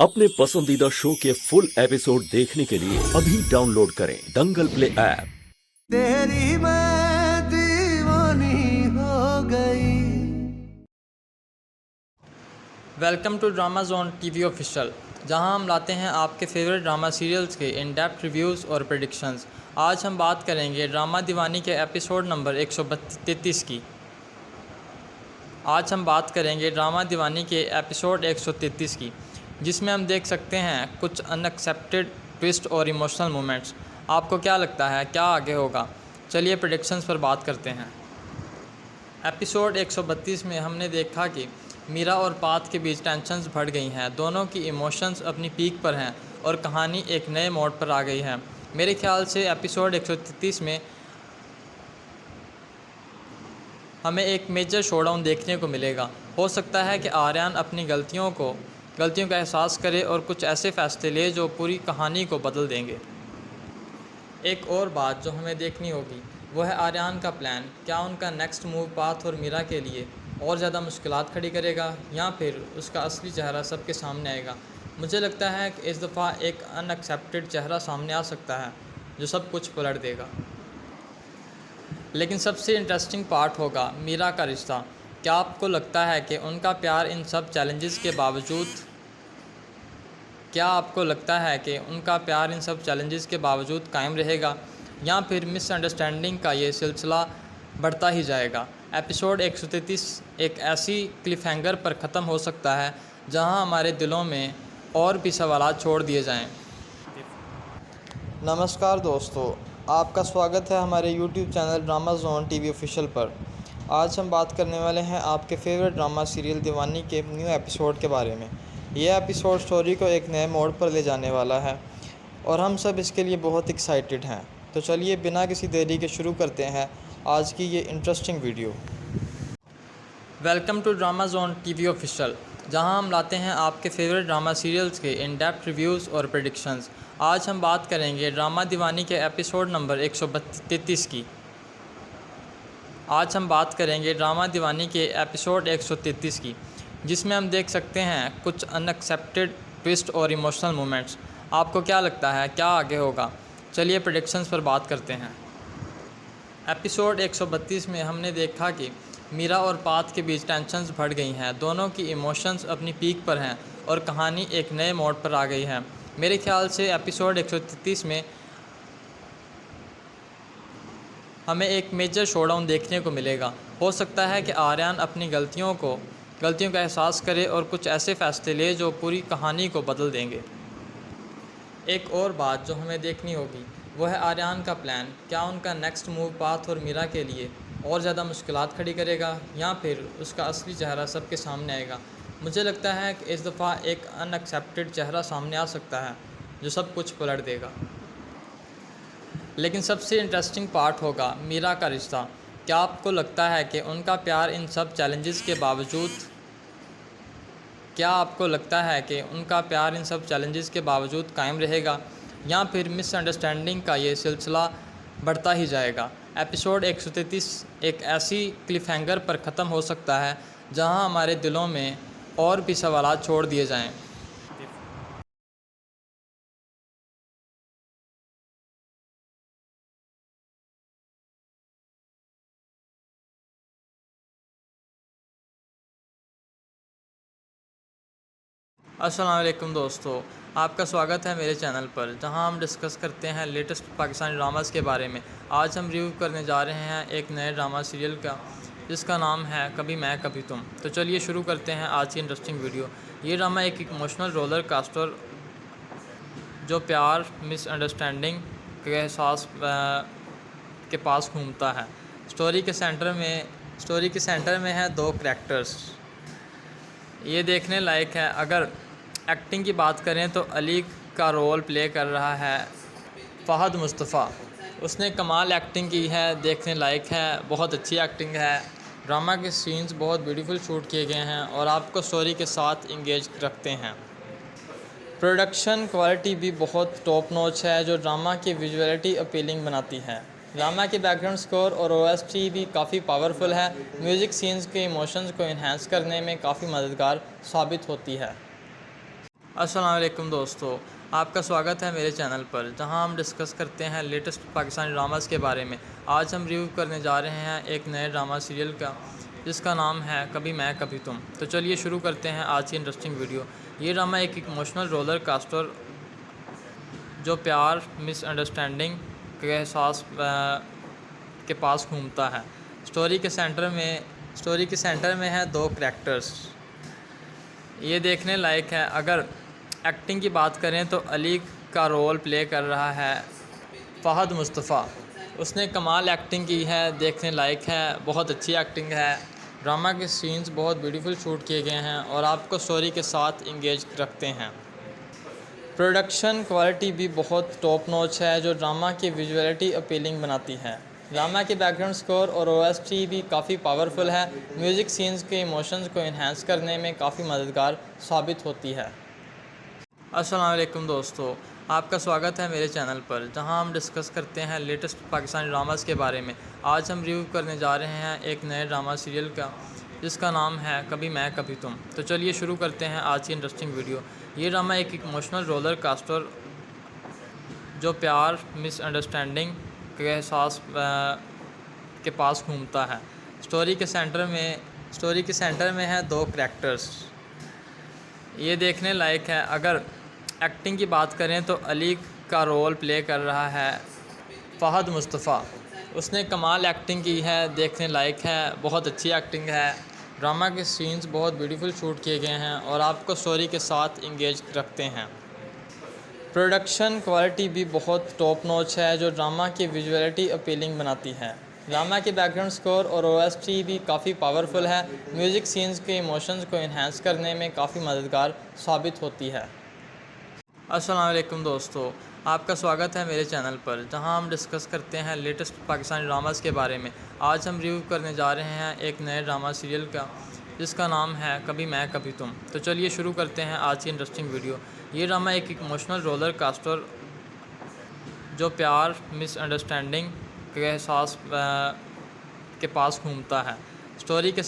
अपने पसंदीदा शो के फुल एपिसोड देखने के लिए अभी डाउनलोड करें दंगल प्ले ऐप। तेरी मैं दीवानी हो गई। Welcome to drama zone TV official, जहां हम लाते हैं आपके फेवरेट ड्रामा सीरियल्स के इन डेप्थ रिव्यूज़ और प्रेडिक्शंस। आज हम बात करेंगे ड्रामा दीवानी के एपिसोड नंबर 133 की। आज हम बात करेंगे ड्रामा दीवानी के एपिसोड 133 की, जिसमें हम देख सकते हैं कुछ अनएक्सेप्टेड ट्विस्ट और इमोशनल मोमेंट्स। आपको क्या लगता है क्या आगे होगा? चलिए प्रेडिक्शंस पर बात करते हैं। एपिसोड 132 में हमने देखा कि मीरा और पात के बीच टेंशन्स बढ़ गई हैं। दोनों की इमोशंस अपनी पीक पर हैं और कहानी एक नए मोड़ पर आ गई है। मेरे ख्याल से एपिसोड 133 में हमें एक मेजर शोडाउन देखने को मिलेगा। हो सकता है कि आर्यन अपनी गलतियों का एहसास करे और कुछ ऐसे फैसले ले जो पूरी कहानी को बदल देंगे। एक और बात जो हमें देखनी होगी वो है आर्यन का प्लान। क्या उनका नेक्स्ट मूव पाथ और मीरा के लिए और ज़्यादा मुश्किलात खड़ी करेगा या फिर उसका असली चेहरा सबके सामने आएगा? मुझे लगता है कि इस दफ़ा एक अनएक्सेप्टेड चेहरा सामने आ सकता है जो सब कुछ पलट देगा। लेकिन सबसे इंटरेस्टिंग पार्ट होगा मीरा का रिश्ता। क्या आपको लगता है कि उनका प्यार इन सब चैलेंजेस के बावजूद कायम रहेगा या फिर मिसअंडरस्टैंडिंग का ये सिलसिला बढ़ता ही जाएगा? एपिसोड 133 एक ऐसी क्लिफ़हैंगर पर ख़त्म हो सकता है जहां हमारे दिलों में और भी सवालात छोड़ दिए जाएं। नमस्कार दोस्तों, आपका स्वागत है हमारे YouTube channel drama zone TV official पर। आज हम बात करने वाले हैं आपके फेवरेट ड्रामा सीरियल दीवानी के न्यू एपिसोड के बारे में। यह एपिसोड स्टोरी को एक नए मोड़ पर ले जाने वाला है और हम सब इसके लिए बहुत एक्साइटेड हैं। तो चलिए बिना किसी देरी के शुरू करते हैं आज की ये interesting video. Welcome to drama zone TV official, जहां हम लाते हैं आपके फेवरेट ड्रामा सीरियल्स के इन डेप्थ रिव्यूज़ और प्रेडिक्शंस। आज हम बात करेंगे ड्रामा दीवानी के एपिसोड नंबर 133 की। आज हम बात करेंगे ड्रामा दीवानी के एपिसोड 133 की, जिसमें हम देख सकते हैं कुछ अनएक्सेप्टेड ट्विस्ट और इमोशनल मोमेंट्स। आपको क्या लगता है क्या आगे होगा? चलिए प्रेडिक्शंस पर बात करते हैं। एपिसोड 132 में हमने देखा कि मीरा और पात के बीच टेंशन्स बढ़ गई हैं। दोनों की इमोशंस अपनी पीक पर हैं और कहानी एक नए मोड़ पर आ गई है। मेरे ख्याल से एपिसोड 133 में हमें एक मेजर शोडाउन देखने को मिलेगा। हो सकता है कि आर्यन अपनी गलतियों का एहसास करे और कुछ ऐसे फैसले ले जो पूरी कहानी को बदल देंगे। एक और बात जो हमें देखनी होगी वो है आर्यन का प्लान। क्या उनका नेक्स्ट मूव पाथ और मीरा के लिए और ज़्यादा मुश्किलात खड़ी करेगा या फिर उसका असली चेहरा सबके सामने आएगा? मुझे लगता है कि इस दफ़ा एक अनएक्सेप्टेड चेहरा सामने आ सकता है जो सब कुछ पलट देगा। लेकिन सबसे इंटरेस्टिंग पार्ट होगा मीरा का रिश्ता। क्या आपको लगता है कि उनका प्यार इन सब चैलेंजेस के बावजूद कायम रहेगा या फिर मिसअंडरस्टैंडिंग का ये सिलसिला बढ़ता ही जाएगा? एपिसोड 133 एक ऐसी क्लिफ़हैंगर पर ख़त्म हो सकता है जहां हमारे दिलों में और भी सवालात छोड़ दिए जाएं। अस्सलाम वालेकुम दोस्तों, आपका स्वागत है मेरे चैनल पर, जहां हम डिस्कस करते हैं लेटेस्ट पाकिस्तानी ड्रामास के बारे में। आज हम रिव्यू करने जा रहे हैं एक नए ड्रामा सीरियल का जिसका नाम है कभी मैं कभी तुम। तो चलिए शुरू करते हैं आज की इंटरेस्टिंग वीडियो। ये ड्रामा एक इमोशनल रोलर कास्टर जो प्यार, मिसअंडरस्टैंडिंग के एहसास के पास घूमता है। स्टोरी के सेंटर में है दो करैक्टर्स। ये देखने लायक है। अगर एक्टिंग की बात करें तो अली का रोल प्ले कर रहा है फ़हद मुस्तफ़ा। उसने कमाल एक्टिंग की है, देखने लायक है, बहुत अच्छी एक्टिंग है। ड्रामा के सीन्स बहुत ब्यूटीफुल शूट किए गए हैं और आपको स्टोरी के साथ इंगेज रखते हैं। प्रोडक्शन क्वालिटी भी बहुत टॉप नॉच है जो ड्रामा की विजुअलिटी अपीलिंग बनाती है। ड्रामा की बैकग्राउंड स्कोर और ओएसटी भी काफ़ी पावरफुल है। म्यूज़िक सीन्स के इमोशंस को इन्हेंस करने में काफ़ी मददगार साबित होती है। अस्सलाम वालेकुम दोस्तों, आपका स्वागत है मेरे चैनल पर जहां हम डिस्कस करते हैं लेटेस्ट पाकिस्तानी ड्रामास के बारे में। आज हम रिव्यू करने जा रहे हैं एक नए ड्रामा सीरियल का जिसका नाम है कभी मैं कभी तुम। तो चलिए शुरू करते हैं आज की इंटरेस्टिंग वीडियो। ये ड्रामा एक इमोशनल रोलर कास्टर जो प्यार, मिसअंडरस्टैंडिंग के एहसास के पास घूमता है। स्टोरी के सेंटर में है दो करैक्टर्स। ये देखने लायक है। अगर एक्टिंग की बात करें तो अली का रोल प्ले कर रहा है फ़हद मुस्तफ़ा। उसने कमाल एक्टिंग की है, देखने लायक है, बहुत अच्छी एक्टिंग है। ड्रामा के सीन्स बहुत ब्यूटीफुल शूट किए गए हैं और आपको स्टोरी के साथ इंगेज रखते हैं। प्रोडक्शन क्वालिटी भी बहुत टॉप नॉच है जो ड्रामा की विजुअलिटी अपीलिंग बनाती है। ड्रामा के बैकग्राउंड स्कोर और ओएसटी भी काफ़ी पावरफुल है। म्यूज़िक सीन्स के इमोशंस को इन्हेंस करने में काफ़ी मददगार साबित होती है। अस्सलाम वालेकुम दोस्तों, आपका स्वागत है मेरे चैनल पर जहां हम डिस्कस करते हैं लेटेस्ट पाकिस्तानी ड्रामास के बारे में। आज हम रिव्यू करने जा रहे हैं एक नए ड्रामा सीरियल का जिसका नाम है कभी मैं कभी तुम। तो चलिए शुरू करते हैं आज की इंटरेस्टिंग वीडियो। ये ड्रामा एक इमोशनल रोलर कास्टर जो प्यार, मिसअंडरस्टैंडिंग के एहसास के पास घूमता है। स्टोरी के सेंटर में है दो करैक्टर्स। ये देखने लायक है। अगर एक्टिंग की बात करें तो अली का रोल प्ले कर रहा है फ़हद मुस्तफ़ा। उसने कमाल एक्टिंग की है, देखने लायक है, बहुत अच्छी एक्टिंग है। ड्रामा के सीन्स बहुत ब्यूटीफुल शूट किए गए हैं और आपको स्टोरी के साथ इंगेज रखते हैं। प्रोडक्शन क्वालिटी भी बहुत टॉप नॉच है जो ड्रामा की विजुअलिटी अपीलिंग बनाती है। ड्रामा के बैकग्राउंड स्कोर और ओएसटी भी काफ़ी पावरफुल है। म्यूज़िक सीन्स के इमोशंस को इन्हेंस करने में काफ़ी मददगार साबित होती है। अस्सलाम वालेकुम दोस्तों, आपका स्वागत है मेरे चैनल पर जहां हम डिस्कस करते हैं लेटेस्ट पाकिस्तानी ड्रामास के बारे में। आज हम रिव्यू करने जा रहे हैं एक नए ड्रामा सीरियल का जिसका नाम है कभी मैं कभी तुम। तो चलिए शुरू करते हैं आज की इंटरेस्टिंग वीडियो। ये ड्रामा एक इमोशनल रोलर कास्टर जो प्यार, मिसअंडरस्टैंडिंग के एहसास के पास घूमता है। स्टोरी के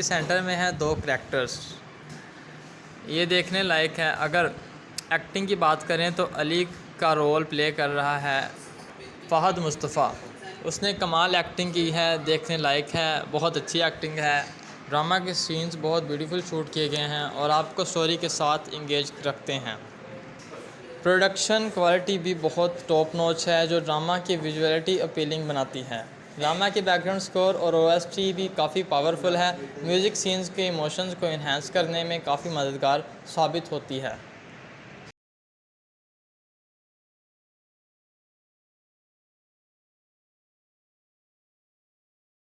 सेंटर में है दो करैक्टर्स। ये देखने लायक है। अगर एक्टिंग की बात करें तो अली का रोल प्ले कर रहा है फ़हद मुस्तफ़ा। उसने कमाल एक्टिंग की है, देखने लायक है, बहुत अच्छी एक्टिंग है। ड्रामा के सीन्स बहुत ब्यूटीफुल शूट किए गए हैं और आपको स्टोरी के साथ इंगेज रखते हैं। प्रोडक्शन क्वालिटी भी बहुत टॉप नॉच है जो ड्रामा की विजुअलिटी अपीलिंग बनाती है। ड्रामा के बैकग्राउंड स्कोर और ओएसटी भी काफ़ी पावरफुल है। म्यूज़िक सीन्स के इमोशंस को इन्हेंस करने में काफ़ी मददगार साबित होती है।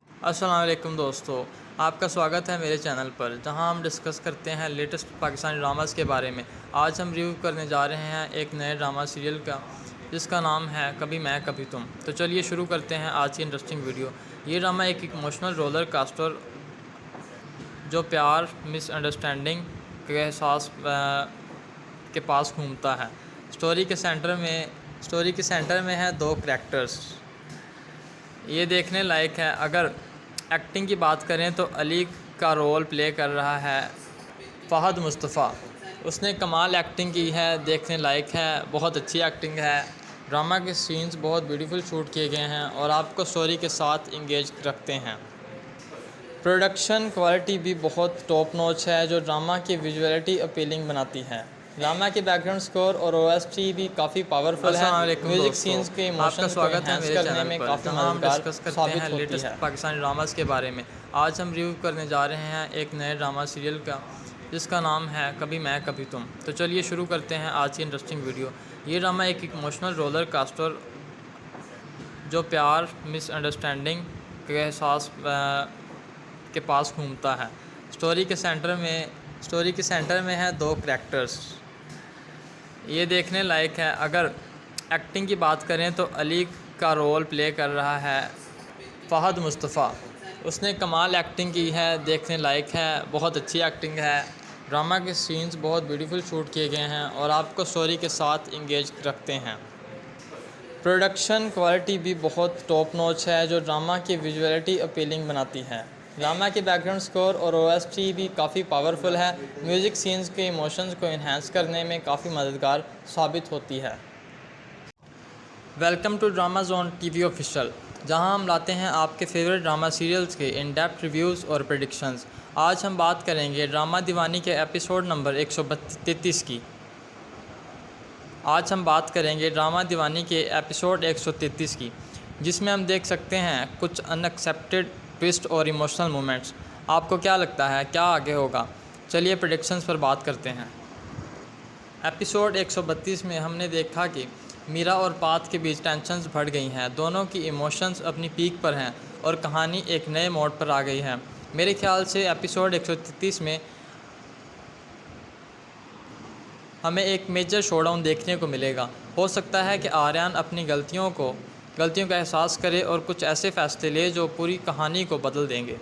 अस्सलाम वालेकुम दोस्तों, आपका स्वागत है मेरे चैनल पर जहां हम डिस्कस करते हैं लेटेस्ट पाकिस्तानी ड्रामास के बारे में। आज हम रिव्यू करने जा रहे हैं एक नए ड्रामा सीरियल का जिसका नाम है कभी मैं कभी तुम। तो चलिए शुरू करते हैं आज की इंटरेस्टिंग वीडियो। ये ड्रामा एक इमोशनल रोलर कास्टर जो प्यार, मिसअंडरस्टैंडिंग के एहसास के पास घूमता है। स्टोरी के सेंटर में है दो करैक्टर्स। ये देखने लायक है। अगर एक्टिंग की बात करें तो अली का रोल प्ले कर रहा है फ़हद मुस्तफ़ा। उसने कमाल एक्टिंग की है, देखने लायक है, बहुत अच्छी एक्टिंग है। ड्रामा के सीन्स बहुत ब्यूटीफुल शूट किए गए हैं और आपको स्टोरी के साथ इंगेज रखते हैं। प्रोडक्शन क्वालिटी भी बहुत टॉप नॉच है जो ड्रामा की विजुअलिटी अपीलिंग बनाती है। ड्रामा के बैकग्राउंड स्कोर और ओएसटी भी काफ़ी पावरफुल है। म्यूज़िक सीन्स के इमोशंस को इन्हेंस करने में काफ़ी मददगार साबित होती लेटेस्ट है। पाकिस्तानी ड्रामास के बारे में। आज हम रिव्यू करने जा रहे हैं एक नए ड्रामा सीरियल का जिसका नाम है कभी मैं कभी तुम। तो चलिए शुरू करते हैं आज की इंटरेस्टिंग वीडियो। ये ड्रामा एक इमोशनल रोलर कास्टर जो प्यार, मिसअंडरस्टैंडिंग के एहसास के पास घूमता है। स्टोरी के सेंटर में है दो करैक्टर्स। ये देखने लायक है। अगर एक्टिंग की बात करें तो अली का रोल प्ले कर रहा है फ़हद मुस्तफ़ा। उसने कमाल एक्टिंग की है, देखने लायक है, बहुत अच्छी एक्टिंग है। ड्रामा के सीन्स बहुत ब्यूटीफुल शूट किए गए हैं और आपको स्टोरी के साथ इंगेज रखते हैं। प्रोडक्शन क्वालिटी भी बहुत टॉप नॉच है जो ड्रामा की विजुअलिटी अपीलिंग बनाती है। ड्रामा की बैकग्राउंड स्कोर और ओएसटी भी काफ़ी पावरफुल है। म्यूज़िक सीन्स के इमोशंस को इन्हांस करने में काफ़ी मददगार साबित होती है। Welcome to drama zone TV official, जहां हम लाते हैं आपके फेवरेट ड्रामा सीरियल्स के इन डेप्थ रिव्यूज़ और प्रेडिक्शंस। आज हम बात करेंगे ड्रामा दीवानी के एपिसोड नंबर 133 की। आज हम बात करेंगे ड्रामा दीवानी के एपिसोड 133 की, जिसमें हम देख सकते हैं कुछ अनएक्सेप्टेड ट्विस्ट और इमोशनल मोमेंट्स। आपको क्या लगता है क्या आगे होगा? चलिए प्रेडिक्शंस पर बात करते हैं। एपिसोड 132 में हमने देखा कि मीरा और पात के बीच टेंशन्स बढ़ गई हैं। दोनों की इमोशंस अपनी पीक पर हैं और कहानी एक नए मोड़ पर आ गई है। मेरे ख्याल से एपिसोड 133 में हमें एक मेजर शोडाउन देखने को मिलेगा। हो सकता है कि आर्यन अपनी गलतियों का एहसास करे और कुछ ऐसे फैसले ले जो पूरी कहानी को बदल देंगे।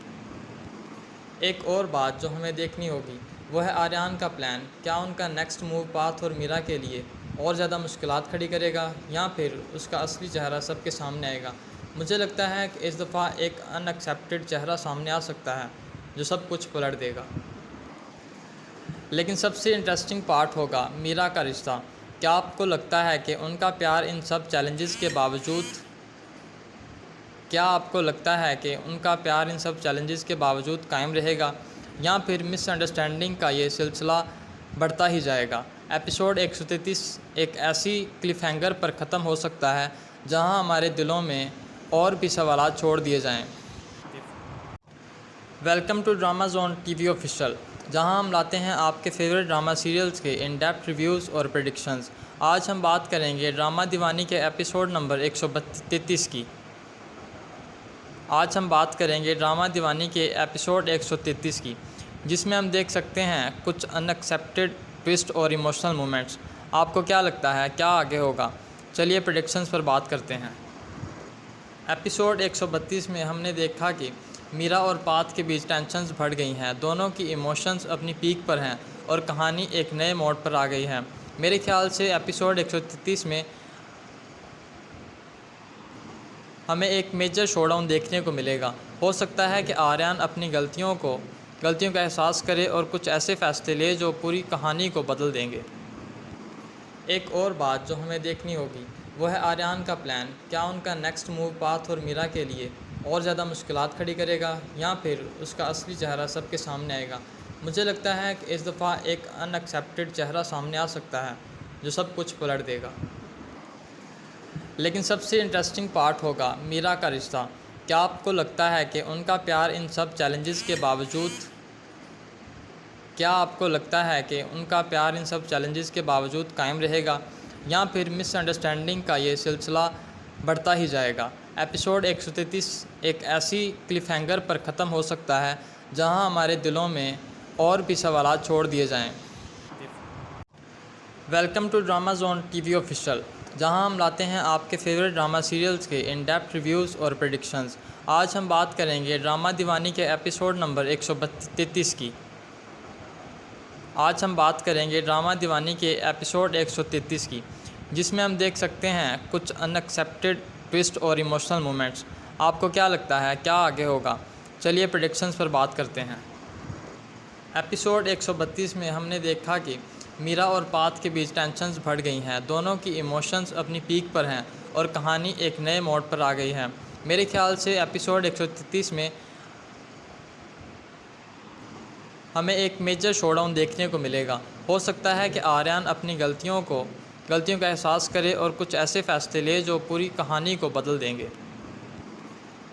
एक और बात जो हमें देखनी होगी वो है आर्यन का प्लान। क्या उनका नेक्स्ट मूव पाथ और मीरा के लिए और ज़्यादा मुश्किलात खड़ी करेगा या फिर उसका असली चेहरा सबके सामने आएगा? मुझे लगता है कि इस दफ़ा एक अनएक्सेप्टेड चेहरा सामने आ सकता है जो सब कुछ पलट देगा। लेकिन सबसे इंटरेस्टिंग पार्ट होगा मीरा का रिश्ता। क्या आपको लगता है कि उनका प्यार इन सब चैलेंजेस के बावजूद कायम रहेगा या फिर मिसअंडरस्टैंडिंग का ये सिलसिला बढ़ता ही जाएगा? एपिसोड 133 एक ऐसी क्लिफ़हैंगर पर ख़त्म हो सकता है जहां हमारे दिलों में और भी सवालात छोड़ दिए जाएं। Welcome to drama zone TV official, जहां हम लाते हैं आपके फेवरेट ड्रामा सीरियल्स के इन डेप्थ रिव्यूज़ और प्रेडिक्शंस। आज हम बात करेंगे ड्रामा दीवानी के एपिसोड नंबर 133 की। आज हम बात करेंगे ड्रामा दीवानी के एपिसोड 133 की, जिसमें हम देख सकते हैं कुछ अनएक्सेप्टेड ट्विस्ट और इमोशनल मोमेंट्स। आपको क्या लगता है क्या आगे होगा? चलिए प्रेडिक्शंस पर बात करते हैं। एपिसोड 132 में हमने देखा कि मीरा और पात के बीच टेंशन्स बढ़ गई हैं। दोनों की इमोशंस अपनी पीक पर हैं और कहानी एक नए मोड़ पर आ गई है। मेरे ख्याल से एपिसोड 133 में हमें एक मेजर शोडाउन देखने को मिलेगा। हो सकता है कि आर्यन अपनी गलतियों का एहसास करे और कुछ ऐसे फैसले ले जो पूरी कहानी को बदल देंगे। एक और बात जो हमें देखनी होगी वो है आर्यन का प्लान। क्या उनका नेक्स्ट मूव पाथ और मीरा के लिए और ज़्यादा मुश्किलात खड़ी करेगा या फिर उसका असली चेहरा सबके सामने आएगा? मुझे लगता है कि इस दफ़ा एक अनएक्सेप्टेड चेहरा सामने आ सकता है जो सब कुछ पलट देगा। लेकिन सबसे इंटरेस्टिंग पार्ट होगा मीरा का रिश्ता। क्या आपको लगता है कि उनका प्यार इन सब चैलेंजेस के बावजूद कायम रहेगा या फिर मिसअंडरस्टैंडिंग का ये सिलसिला बढ़ता ही जाएगा? एपिसोड 133 एक ऐसी क्लिफ़हैंगर पर ख़त्म हो सकता है जहां हमारे दिलों में और भी सवालात छोड़ दिए जाएं। Welcome to drama zone TV official, जहां हम लाते हैं आपके फेवरेट ड्रामा सीरियल्स के इन डेप्थ रिव्यूज़ और प्रेडिक्शंस। आज हम बात करेंगे ड्रामा दीवानी के एपिसोड नंबर 133 की। आज हम बात करेंगे ड्रामा दीवानी के एपिसोड 133 की, जिसमें हम देख सकते हैं कुछ अनएक्सेप्टेड ट्विस्ट और इमोशनल मोमेंट्स। आपको क्या लगता है क्या आगे होगा? चलिए प्रेडिक्शंस पर बात करते हैं। एपिसोड 132 में हमने देखा कि मीरा और पात के बीच टेंशन्स बढ़ गई हैं। दोनों की इमोशंस अपनी पीक पर हैं और कहानी एक नए मोड़ पर आ गई है। मेरे ख्याल से एपिसोड 133 में हमें एक मेजर शोडाउन देखने को मिलेगा। हो सकता है कि आर्यन अपनी गलतियों का एहसास करे और कुछ ऐसे फैसले ले जो पूरी कहानी को बदल देंगे।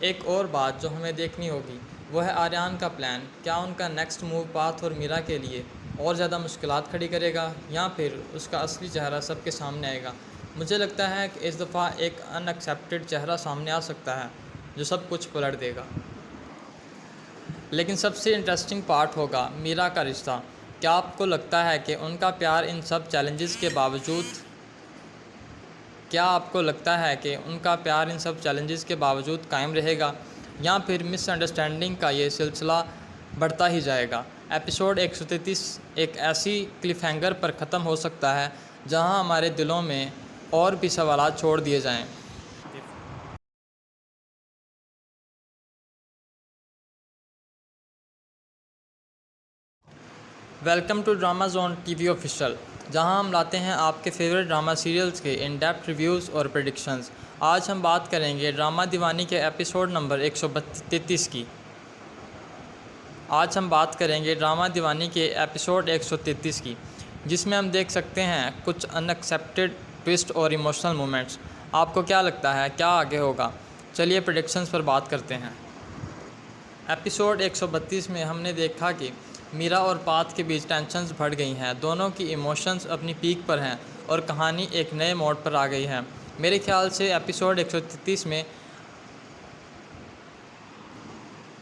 एक और बात जो हमें देखनी होगी वो है आर्यन का प्लान। क्या उनका नेक्स्ट मूव पाथ और मीरा के लिए और ज़्यादा मुश्किलात खड़ी करेगा या फिर उसका असली चेहरा सबके सामने आएगा? मुझे लगता है कि इस दफ़ा एक अनएक्सेप्टेड चेहरा सामने आ सकता है जो सब कुछ पलट देगा। लेकिन सबसे इंटरेस्टिंग पार्ट होगा मीरा का रिश्ता। क्या आपको लगता है कि उनका प्यार इन सब चैलेंजेस के बावजूद कायम रहेगा या फिर मिसअंडरस्टैंडिंग का ये सिलसिला बढ़ता ही जाएगा? एपिसोड 133 एक ऐसी क्लिफ़हैंगर पर ख़त्म हो सकता है जहां हमारे दिलों में और भी सवालात छोड़ दिए जाएं। Welcome to drama zone TV official, जहां हम लाते हैं आपके फेवरेट ड्रामा सीरियल्स के इन डेप्थ रिव्यूज़ और प्रेडिक्शंस। आज हम बात करेंगे ड्रामा दीवानी के एपिसोड नंबर 133 की। आज हम बात करेंगे ड्रामा दीवानी के एपिसोड 133 की, जिसमें हम देख सकते हैं कुछ अनएक्सेप्टेड ट्विस्ट और इमोशनल मोमेंट्स। आपको क्या लगता है क्या आगे होगा? चलिए प्रेडिक्शंस पर बात करते हैं। एपिसोड 132 में हमने देखा कि मीरा और पात के बीच टेंशन्स बढ़ गई हैं। दोनों की इमोशंस अपनी पीक पर हैं और कहानी एक नए मोड़ पर आ गई है। मेरे ख्याल से एपिसोड 133 में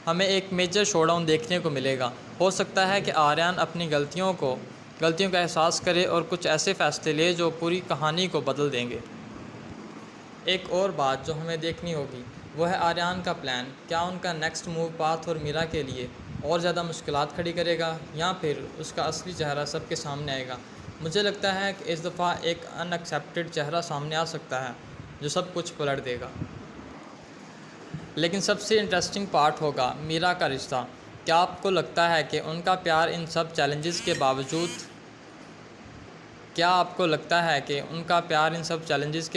हमें एक मेजर शोडाउन देखने को मिलेगा। हो सकता है कि आर्यन अपनी गलतियों का एहसास करे और कुछ ऐसे फैसले ले जो पूरी कहानी को बदल देंगे। एक और बात जो हमें देखनी होगी वो है आर्यन का प्लान। क्या उनका नेक्स्ट मूव पाथ और मीरा के लिए और ज़्यादा मुश्किलात खड़ी करेगा या फिर उसका असली चेहरा सबके सामने आएगा? मुझे लगता है कि इस दफ़ा एक अनएक्सेप्टेड चेहरा सामने आ सकता है जो सब कुछ पलट देगा। लेकिन सबसे इंटरेस्टिंग पार्ट होगा मीरा का रिश्ता। क्या आपको लगता है कि उनका प्यार इन सब चैलेंजेस के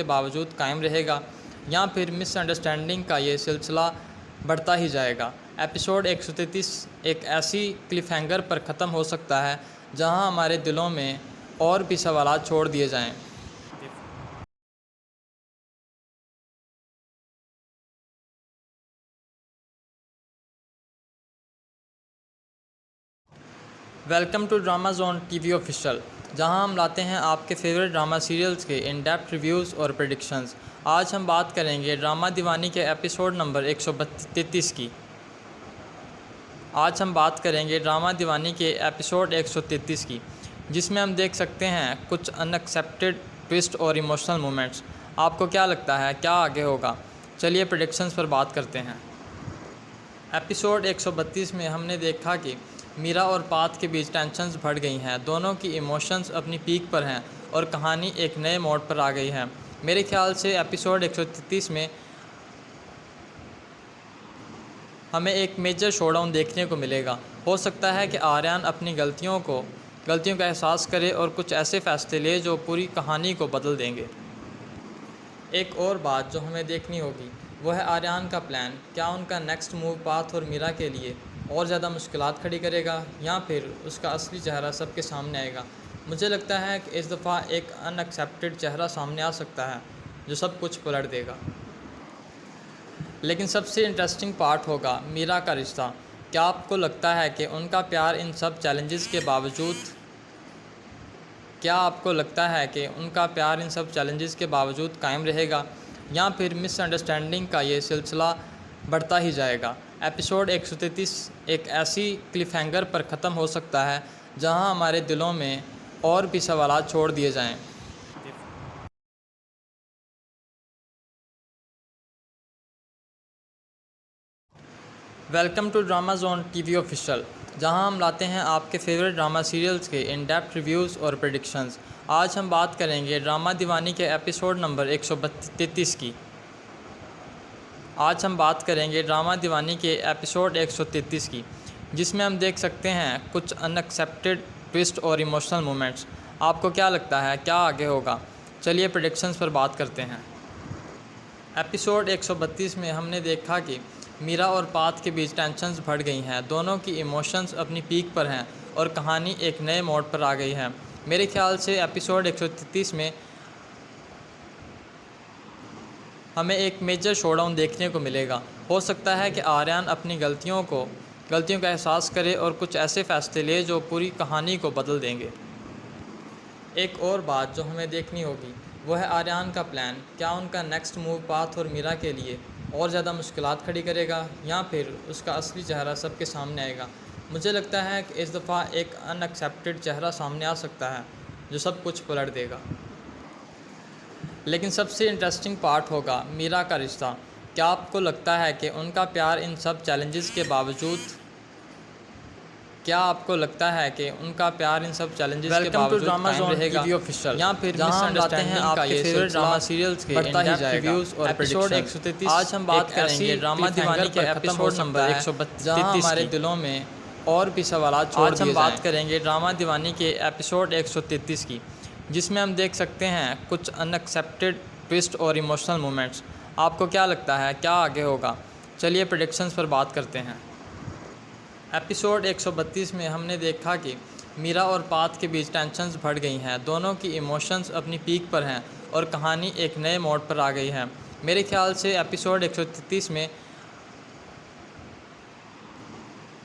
बावजूद कायम रहेगा या फिर मिसअंडरस्टैंडिंग का ये सिलसिला बढ़ता ही जाएगा? एपिसोड 133 एक ऐसी क्लिफ़हैंगर पर ख़त्म हो सकता है जहां हमारे दिलों में और भी सवालात छोड़ दिए जाएं। Welcome to drama zone TV official, जहां हम लाते हैं आपके फेवरेट ड्रामा सीरियल्स के इन डेप्थ रिव्यूज़ और प्रेडिक्शंस। आज हम बात करेंगे ड्रामा दीवानी के एपिसोड नंबर 133 की। आज हम बात करेंगे ड्रामा दीवानी के एपिसोड 133 की, जिसमें हम देख सकते हैं कुछ अनएक्सेप्टेड ट्विस्ट और इमोशनल मोमेंट्स। आपको क्या लगता है क्या आगे होगा? चलिए प्रेडिक्शंस पर बात करते हैं। एपिसोड 132 में हमने देखा कि मीरा और पात के बीच टेंशन्स बढ़ गई हैं। दोनों की इमोशंस अपनी पीक पर हैं और कहानी एक नए मोड़ पर आ गई है। मेरे ख्याल से एपिसोड 133 में हमें एक मेजर शोडाउन देखने को मिलेगा। हो सकता है कि आर्यन अपनी गलतियों का एहसास करे और कुछ ऐसे फैसले ले जो पूरी कहानी को बदल देंगे। एक और बात जो हमें देखनी होगी वो है आर्यन का प्लान। क्या उनका नेक्स्ट मूव पाथ और मीरा के लिए और ज़्यादा मुश्किलात खड़ी करेगा या फिर उसका असली चेहरा सबके सामने आएगा? मुझे लगता है कि इस दफ़ा एक अनएक्सेप्टेड चेहरा सामने आ सकता है जो सब कुछ पलट देगा। लेकिन सबसे इंटरेस्टिंग पार्ट होगा मीरा का रिश्ता। क्या आपको लगता है कि उनका प्यार इन सब चैलेंजेस के बावजूद कायम रहेगा या फिर मिसअंडरस्टैंडिंग का ये सिलसिला बढ़ता ही जाएगा? एपिसोड 133 एक ऐसी क्लिफ़हैंगर पर ख़त्म हो सकता है जहां हमारे दिलों में और भी सवालात छोड़ दिए जाएं। Welcome to drama zone TV official, जहां हम लाते हैं आपके फेवरेट ड्रामा सीरियल्स के इन डेप्थ रिव्यूज़ और प्रेडिक्शंस। आज हम बात करेंगे ड्रामा दीवानी के एपिसोड नंबर 133 की। आज हम बात करेंगे ड्रामा दीवानी के एपिसोड 133 की, जिसमें हम देख सकते हैं कुछ अनएक्सेप्टेड ट्विस्ट और इमोशनल मोमेंट्स। आपको क्या लगता है क्या आगे होगा? चलिए प्रेडिक्शंस पर बात करते हैं। एपिसोड 132 में हमने देखा कि मीरा और पात के बीच टेंशन्स बढ़ गई हैं। दोनों की इमोशंस अपनी पीक पर हैं और कहानी एक नए मोड़ पर आ गई है। मेरे ख्याल से एपिसोड 133 में हमें एक मेजर शोडाउन देखने को मिलेगा। हो सकता है कि आर्यन अपनी गलतियों का एहसास करे और कुछ ऐसे फैसले ले जो पूरी कहानी को बदल देंगे। एक और बात जो हमें देखनी होगी वो है आर्यन का प्लान। क्या उनका नेक्स्ट मूव पाथ और मीरा के लिए और ज़्यादा मुश्किलात खड़ी करेगा या फिर उसका असली चेहरा सबके सामने आएगा? मुझे लगता है कि इस दफ़ा एक अनएक्सेप्टेड चेहरा सामने आ सकता है जो सब कुछ पलट देगा। लेकिन सबसे इंटरेस्टिंग पार्ट होगा मीरा का रिश्ता। क्या आपको लगता है कि उनका प्यार इन सब चैलेंजेस के बावजूद ड्रामा जोन रहेगा टीवी ऑफिशियल या फिर जहां हम लाते हैं आपके फेवरेट ड्रामा सीरियल्स के बढ़ता ही जाएगा। रिव्यूज़ और एपिसोड प्रेडिक्शंस। 133 आज हम बात एक करेंगे ऐसी ड्रामा दीवानी के क्लिफ़हैंगर पर ख़त्म हो एपिसोड सकता नंबर है 132 जहां हमारे की। दिलों में और भी सवाल छोड़ दिए। आज हम बात करेंगे ड्रामा दीवानी के एपिसोड 133 की, जिसमें हम देख सकते हैं कुछ अनएक्सेप्टेड ट्विस्ट और इमोशनल मोमेंट्स। आपको क्या लगता है क्या आगे होगा? चलिए प्रेडिक्शंस पर बात करते हैं। एपिसोड 132 में हमने देखा कि मीरा और पाथ के बीच टेंशन्स बढ़ गई हैं। दोनों की इमोशंस अपनी पीक पर हैं और कहानी एक नए मोड़ पर आ गई है। मेरे ख्याल से एपिसोड 133 में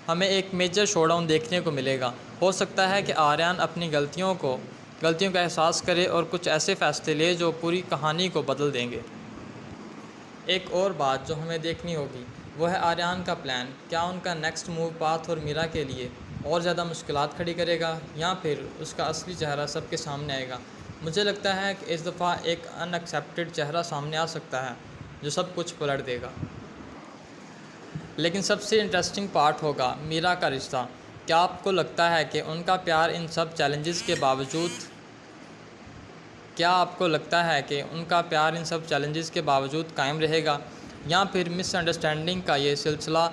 हमें एक मेजर शोडाउन देखने को मिलेगा। हो सकता है कि आर्यन अपनी गलतियों का एहसास करे और कुछ ऐसे फैसले ले जो पूरी कहानी को बदल देंगे। एक और बात जो हमें देखनी होगी वो है आर्यन का प्लान। क्या उनका नेक्स्ट मूव पाथ और मीरा के लिए और ज़्यादा मुश्किलात खड़ी करेगा या फिर उसका असली चेहरा सबके सामने आएगा? मुझे लगता है कि इस दफ़ा एक अनएक्सेप्टेड चेहरा सामने आ सकता है जो सब कुछ पलट देगा। लेकिन सबसे इंटरेस्टिंग पार्ट होगा मीरा का रिश्ता। क्या आपको लगता है कि उनका प्यार इन सब चैलेंजेस के बावजूद कायम रहेगा या फिर मिसअंडरस्टैंडिंग का ये सिलसिला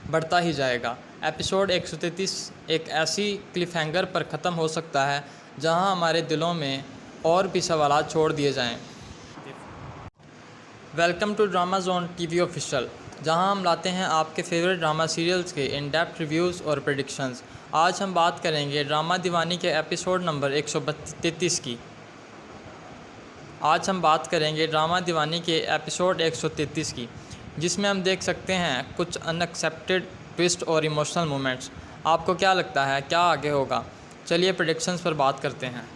बढ़ता ही जाएगा? एपिसोड 133 एक ऐसी क्लिफ़हैंगर पर ख़त्म हो सकता है जहां हमारे दिलों में और भी सवाल छोड़ दिए जाएं। Welcome to drama zone TV official, जहां हम लाते हैं आपके फेवरेट ड्रामा सीरियल्स के इन डेप्थ रिव्यूज़ और प्रेडिक्शंस। आज हम बात करेंगे ड्रामा दीवानी के एपिसोड नंबर 133 की। जिसमें हम देख सकते हैं कुछ अनएक्सेप्टेड ट्विस्ट और इमोशनल मोमेंट्स। आपको क्या लगता है क्या आगे होगा? चलिए प्रेडिक्शंस पर बात करते हैं।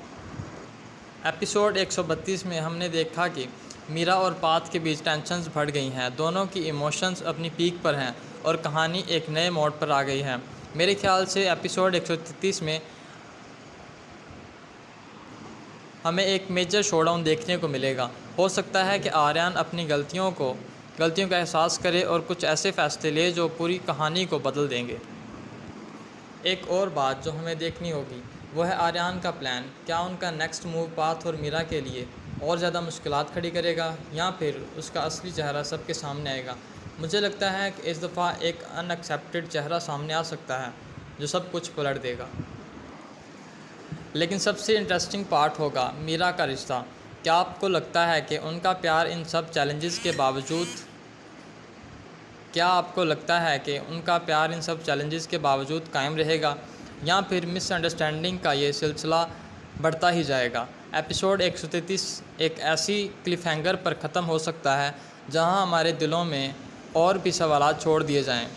एपिसोड 132 में हमने देखा कि मीरा और पाथ के बीच टेंशन्स बढ़ गई हैं। दोनों की इमोशंस अपनी पीक पर हैं और कहानी एक नए मोड़ पर आ गई है। मेरे ख्याल से एपिसोड 133 में हमें एक मेजर शोडाउन देखने को मिलेगा। हो सकता है कि आर्यन अपनी गलतियों का एहसास करे और कुछ ऐसे फैसले ले जो पूरी कहानी को बदल देंगे। एक और बात जो हमें देखनी होगी वो है आर्यन का प्लान। क्या उनका नेक्स्ट मूव पाथ और मीरा के लिए और ज़्यादा मुश्किलात खड़ी करेगा या फिर उसका असली चेहरा सबके सामने आएगा? मुझे लगता है कि इस दफ़ा एक अनएक्सेप्टेड चेहरा सामने आ सकता है जो सब कुछ पलट देगा। लेकिन सबसे इंटरेस्टिंग पार्ट होगा मीरा का रिश्ता। क्या आपको लगता है कि उनका प्यार इन सब चैलेंजेस के बावजूद कायम रहेगा या फिर मिसअंडरस्टैंडिंग का ये सिलसिला बढ़ता ही जाएगा? एपिसोड 133 एक ऐसी क्लिफ़हैंगर पर ख़त्म हो सकता है जहां हमारे दिलों में और भी सवाल छोड़ दिए जाएं।